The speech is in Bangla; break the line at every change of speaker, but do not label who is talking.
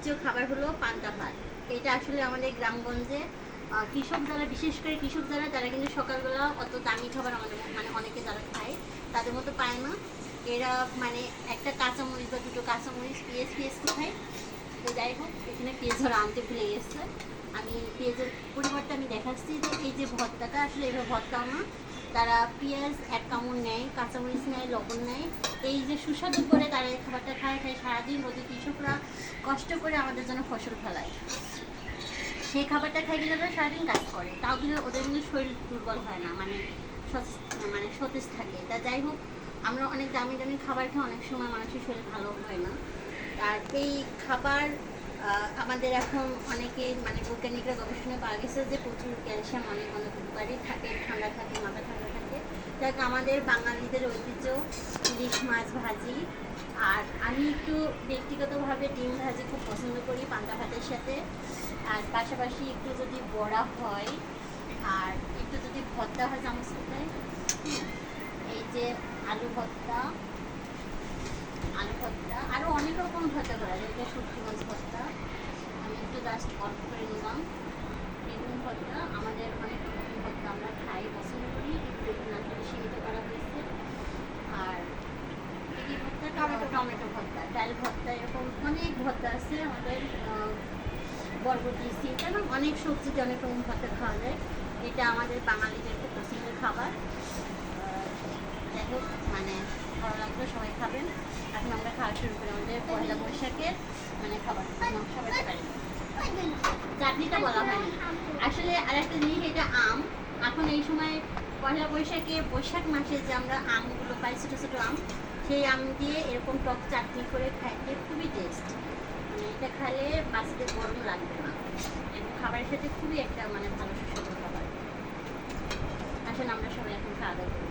ঐতিহ্য খাবার হলো পান্তা ভাত। এটা আসলে আমাদের গ্রামগঞ্জে কৃষক যারা, বিশেষ করে কৃষক যারা, তারা কিন্তু সকালবেলা অত দামি খাবার আমাদের মানে অনেকে যারা খায় তাদের মতো পায় না। এরা মানে একটা কাঁচামরিচ বা দুটো কাঁচামরিচ, পেঁয়াজ কোথায়, তো যাই হোক এখানে পেঁয়াজ ওরা আনতে ভুলে গেছে। আমি পেঁয়াজের পরিবর্তে আমি দেখাচ্ছি যে এই যে ভর্তাটা আসলে এভাবে ভর্তাও না, তারা পেঁয়াজ এক কামড় নেয়, কাঁচামরিচ নেয়, লবণ নেয়, এই যে সুস্বাদু করে তারা এই খাবারটা খায় সারাদিন রোদে কৃষকরা কষ্ট করে আমাদের জন্য ফসল ফলায়। সেই খাবারটা খাই কিন্তু তারা সারাদিন কাজ করে, তাও কিন্তু ওদের কিন্তু শরীর দুর্বল হয় না, মানে মানে সতেজ থাকে। তা যাই হোক, আমরা অনেক দামি দামি খাবার খাই, অনেক সময় মানুষের শরীর ভালো হয় না। আর এই খাবার আমাদের এখন অনেকে মানে বৈজ্ঞানিকরা গবেষণায় পাওয়া গেছে যে প্রচুর ক্যালসিয়াম অনেক অনেক উপকারী থাকে, ঠান্ডা থাকে, মাথা ঠান্ডা থাকে। দেখ আমাদের বাঙালিদের ঐতিহ্য ইলিশ মাছ ভাজি, আর আমি একটু ব্যক্তিগতভাবে ডিম ভাজি খুব পছন্দ করি পান্তা ভাতের সাথে। আর পাশাপাশি একটু যদি বড়া হয় আর একটু যদি ভর্তা হয় চামচ কোথায়, এই যে আলু ভর্তা, আরও অনেক রকম ভর্তা করা যায়, এটা সবজিগঞ্জ ভর্তা। আমি একটু জাস্ট অল্প করে নিলাম। বেগুন ভর্তা, আমাদের অনেক রকম ভর্তা আমরা খাই, পছন্দ করি, একটু বেগুন আসলে সীমিত করা হয়েছে। আর এই ভর্তা, টমেটো ভর্তা, ডাল ভর্তা, এরকম অনেক ভর্তা আছে আমাদের। বরবটি, সিম, এবং অনেক সবজিতে অনেক রকম ভর্তা খাওয়া যায়। এটা আমাদের বাঙালিদের খুব পছন্দের খাবার। যাই হোক, মানে ভালো লাগলো, সবাই খাবেন। এখন আমরা খাওয়া শুরু করি আমাদের পয়লা বৈশাখের মানে খাবার। সবাই পারি চাটনিটা বলা হয়নি আসলে। আর একটা জিনিস, এটা আম। এখন এই সময় পয়লা বৈশাখে, বৈশাখ মাসে যে আমরা আমগুলো পাই, ছোটো ছোটো আম, সেই আম দিয়ে এরকম টক চাটনি করে খাইতে খুবই টেস্ট। মানে এটা খাইলে বাঁচতে গরম লাগবে না, এবং খাবারের সাথে খুবই একটা মানে ভালো সুস্বাদু খাবার। আসলে আমরা সবাই এখন খাওয়া দাওয়া করি।